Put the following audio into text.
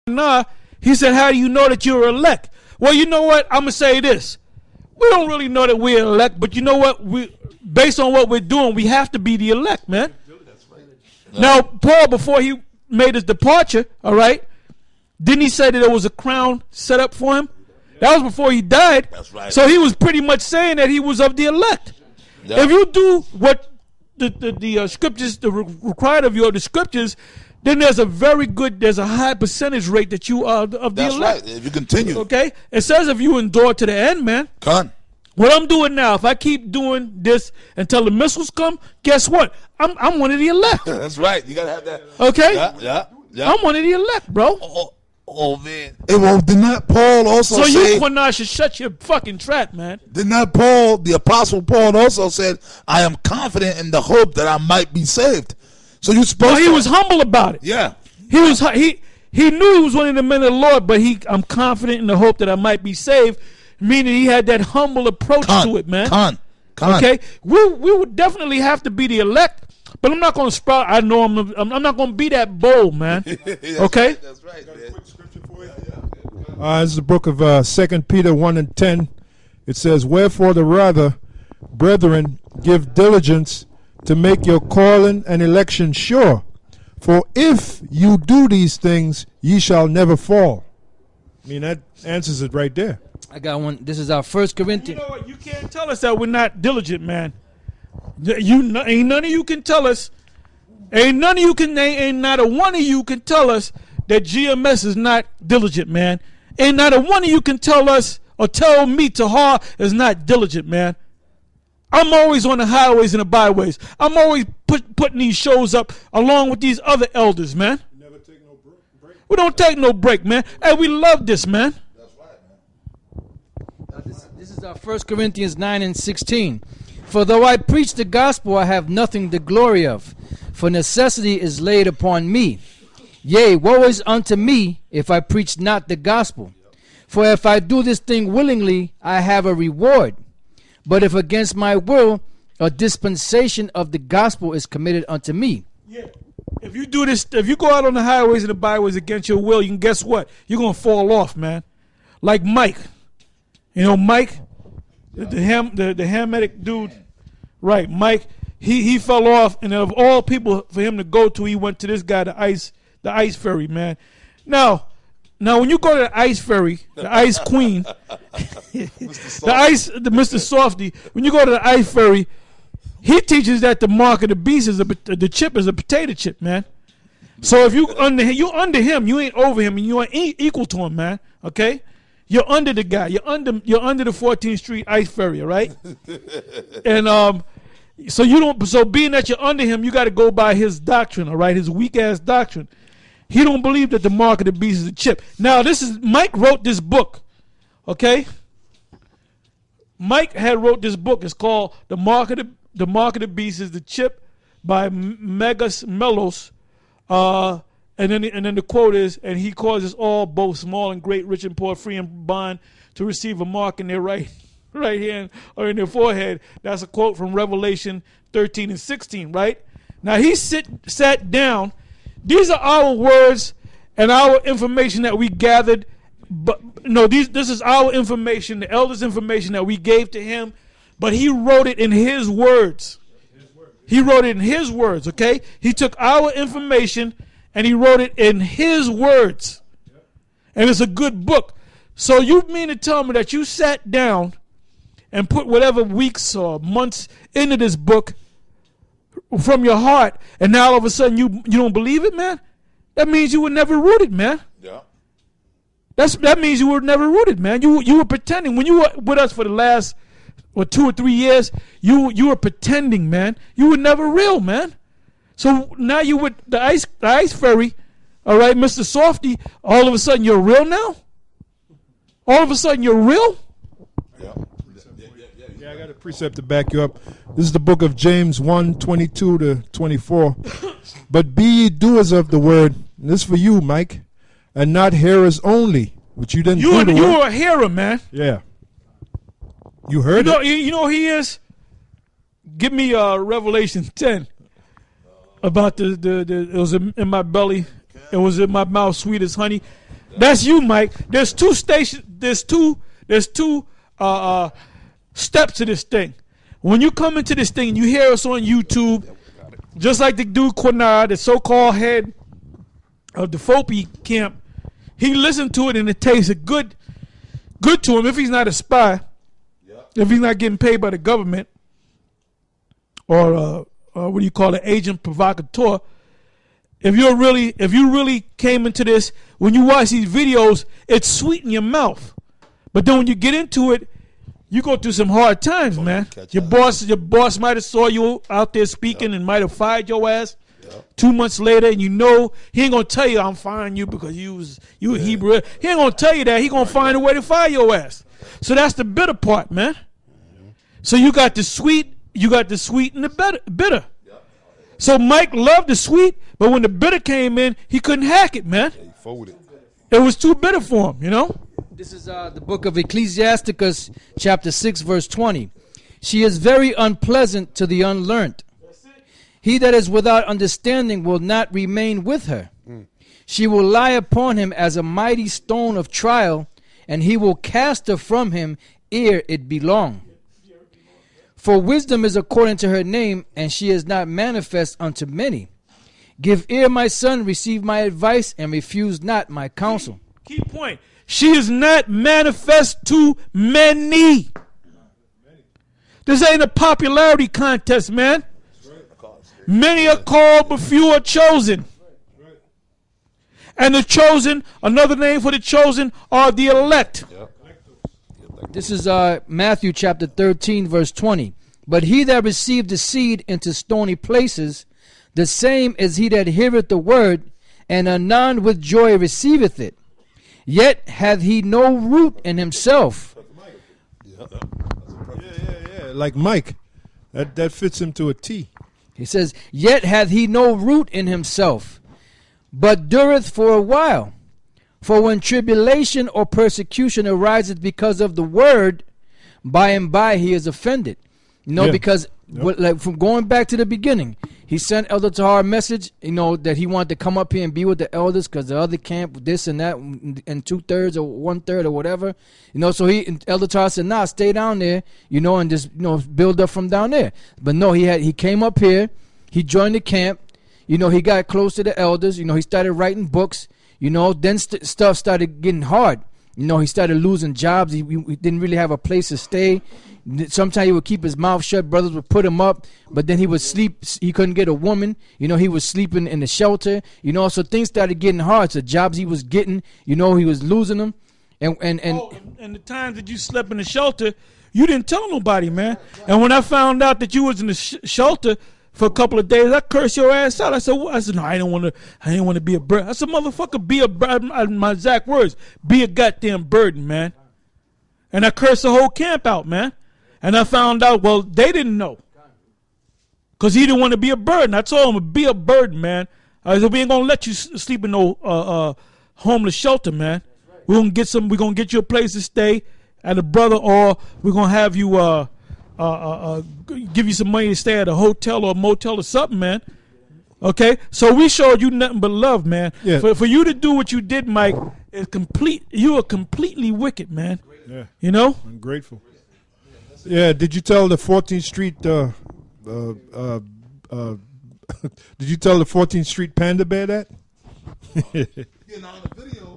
Nah, he said, how do you know that you're elect? Well, you know what? I'm going to say this. We don't really know that we're elect, but you know what? Based on what we're doing, we have to be the elect, man. Now, Paul, before he made his departure, all right, didn't he say that there was a crown set up for him? That was before he died. That's right. So he was pretty much saying that he was of the elect. Yeah. If you do what the scriptures, the required of you of the scriptures, then there's a high percentage rate that you are of the elect. That's right. If you continue. Okay? It says if you endure to the end, man. Con. What I'm doing now, if I keep doing this until the missiles come, guess what? I'm one of the elect. That's right. You got to have that. Okay? Yeah. I'm one of the elect, bro. Oh man. Hey, well, did not Paul also say... So you, Quanash, should shut your fucking trap, man. Did not Paul, the Apostle Paul also said, I am confident in the hope that I might be saved. So you're supposed to... He was humble about it. Yeah. He knew he was one of the men of the Lord, but I'm confident in the hope that I might be saved, meaning he had that humble approach to it, man. Okay? We would definitely have to be the elect, but I'm not going to sprout. I know I'm not going to be that bold, man. Okay? That's right, man. This is the book of 2 Peter 1:10. It says, wherefore the rather, brethren, give diligence to make your calling and election sure. For if you do these things, ye shall never fall. I mean, that answers it right there. I got one. This is our 1 Corinthians. You know what? You can't tell us that we're not diligent, man. Ain't none of you can tell us. Ain't not a one of you can tell us that GMS is not diligent, man. Ain't not a one of you can tell us or tell me Tahar is not diligent, man. I'm always on the highways and the byways. I'm always putting these shows up along with these other elders, man. You never take no break. We don't take no break, man. Hey, we love this, man. That's right, man. This is our 1 Corinthians 9:16. For though I preach the gospel, I have nothing to glory of, for necessity is laid upon me. Yea, woe is unto me if I preach not the gospel. For if I do this thing willingly, I have a reward. But if against my will, a dispensation of the gospel is committed unto me. Yeah. If you do this, if you go out on the highways and the byways against your will, you can guess what? You're going to fall off, man. Like Mike. You know, Mike, the Hamitic dude, right, Mike, he fell off, and of all people for him to go to, he went to this guy, the ice ferry, man. Now when you go to the ice ferry, the ice queen, Mr. Softy, when you go to the ice ferry, he teaches that the mark of the beast is the chip is a potato chip, man. So if you under him, you ain't over him, and you ain't equal to him, man. Okay, you're under the guy. You're under the 14th Street ice ferry, all right? And so you don't. So being that you're under him, you got to go by his doctrine, all right? His weak ass doctrine. He don't believe that the mark of the beast is a chip. Now Mike wrote this book, okay? Mike had wrote this book. It's called The Mark of the Beast is the Chip by Megas Melos. And then the quote is, and he causes all, both small and great, rich and poor, free and bond, to receive a mark in their right hand or in their forehead. That's a quote from Revelation 13 and 16, right? Now he sat down. These are our words and our information that we gathered. But no, this is our information, the elders' information that we gave to him. But he wrote it in his words. He wrote it in his words, okay? He took our information and he wrote it in his words. And it's a good book. So you mean to tell me that you sat down and put whatever weeks or months into this book from your heart, and now all of a sudden you don't believe it, man? That means you were never rooted, man. Yeah. That means you were never rooted, man. You were pretending. When you were with us for the last 2 or 3 years, you were pretending, man. You were never real, man. So now you with the ice ferry, all right, Mr. Softy, all of a sudden you're real now? All of a sudden you're real? Yeah, I got a precept to back you up. This is the book of James 1:22 to 24. But be ye doers of the word. And this is for you, Mike, and not hearers only. Which you didn't do the word. You were a hearer, man. Yeah. You heard it. You know who he is? Give me Revelation 10 about it was in my belly. It was in my mouth, sweet as honey. That's you, Mike. There's two stations. There's two steps to this thing. When you come into this thing, you hear us on YouTube, just like the dude Quinard, the so-called head of the Fopi camp. He listened to it and it tasted good to him. If he's not a spy, if he's not getting paid by the government, or what do you call it, agent provocateur. If you really came into this, when you watch these videos, it's sweet in your mouth. But then when you get into it, you go through some hard times, man. Your boss might have saw you out there speaking and might have fired your ass. 2 months later, and you know he ain't gonna tell you I'm firing you because you a Hebrew. He ain't gonna tell you that. He gonna find a way to fire your ass. So that's the bitter part, man. So you got the sweet, and the bitter. So Mike loved the sweet, but when the bitter came in, he couldn't hack it, man. He folded. It was too bitter for him, you know. This is the book of Ecclesiasticus, chapter 6, verse 20. She is very unpleasant to the unlearned. He that is without understanding will not remain with her. She will lie upon him as a mighty stone of trial, and he will cast her from him ere it be long. For wisdom is according to her name, and she is not manifest unto many. Give ear, my son, receive my advice, and refuse not my counsel. Key point. She is not manifest to many. This ain't a popularity contest, man. Many are called, but few are chosen. And the chosen, another name for the chosen, are the elect. This is Matthew chapter 13, verse 20. But he that received the seed into stony places, the same is he that heareth the word, and anon with joy receiveth it. Yet hath he no root in himself. Yeah. Like Mike. That fits him to a T. He says, yet hath he no root in himself, but dureth for a while. For when tribulation or persecution ariseth because of the word, by and by he is offended. You know, because like from going back to the beginning, he sent Elder Tahar a message, you know, that he wanted to come up here and be with the elders because the other camp, this and that, and 2/3 or 1/3 or whatever. You know, so Elder Tahar said, nah, stay down there, you know, and just, you know, build up from down there. But no, he came up here, he joined the camp, you know, he got close to the elders, you know, he started writing books, you know, then stuff started getting hard. You know, he started losing jobs. He didn't really have a place to stay. Sometimes he would keep his mouth shut. Brothers would put him up, but then he would sleep. He couldn't get a woman. You know, he was sleeping in the shelter. You know, so things started getting hard. So jobs he was getting, you know, he was losing them. And the times that you slept in the shelter, you didn't tell nobody, man. And when I found out that you was in the shelter for a couple of days, I cursed your ass out. I said, no, I didn't want to be a burden. I said, motherfucker, be a burden. My exact words, be a goddamn burden, man. And I cursed the whole camp out, man. And I found out, well, they didn't know. Because he didn't want to be a burden. I told him, be a burden, man. I said, we ain't going to let you sleep in no homeless shelter, man. We're going to get you a place to stay at a brother, or we're going to have you give you some money to stay at a hotel or a motel or something, man. Okay? So we showed you nothing but love, man. Yeah. For you to do what you did, Mike, is complete. You are completely wicked, man. Yeah. You know? I'm grateful. Yeah, did you tell the 14th Street did you tell the 14th Street Panda Bear that? You know, in the video,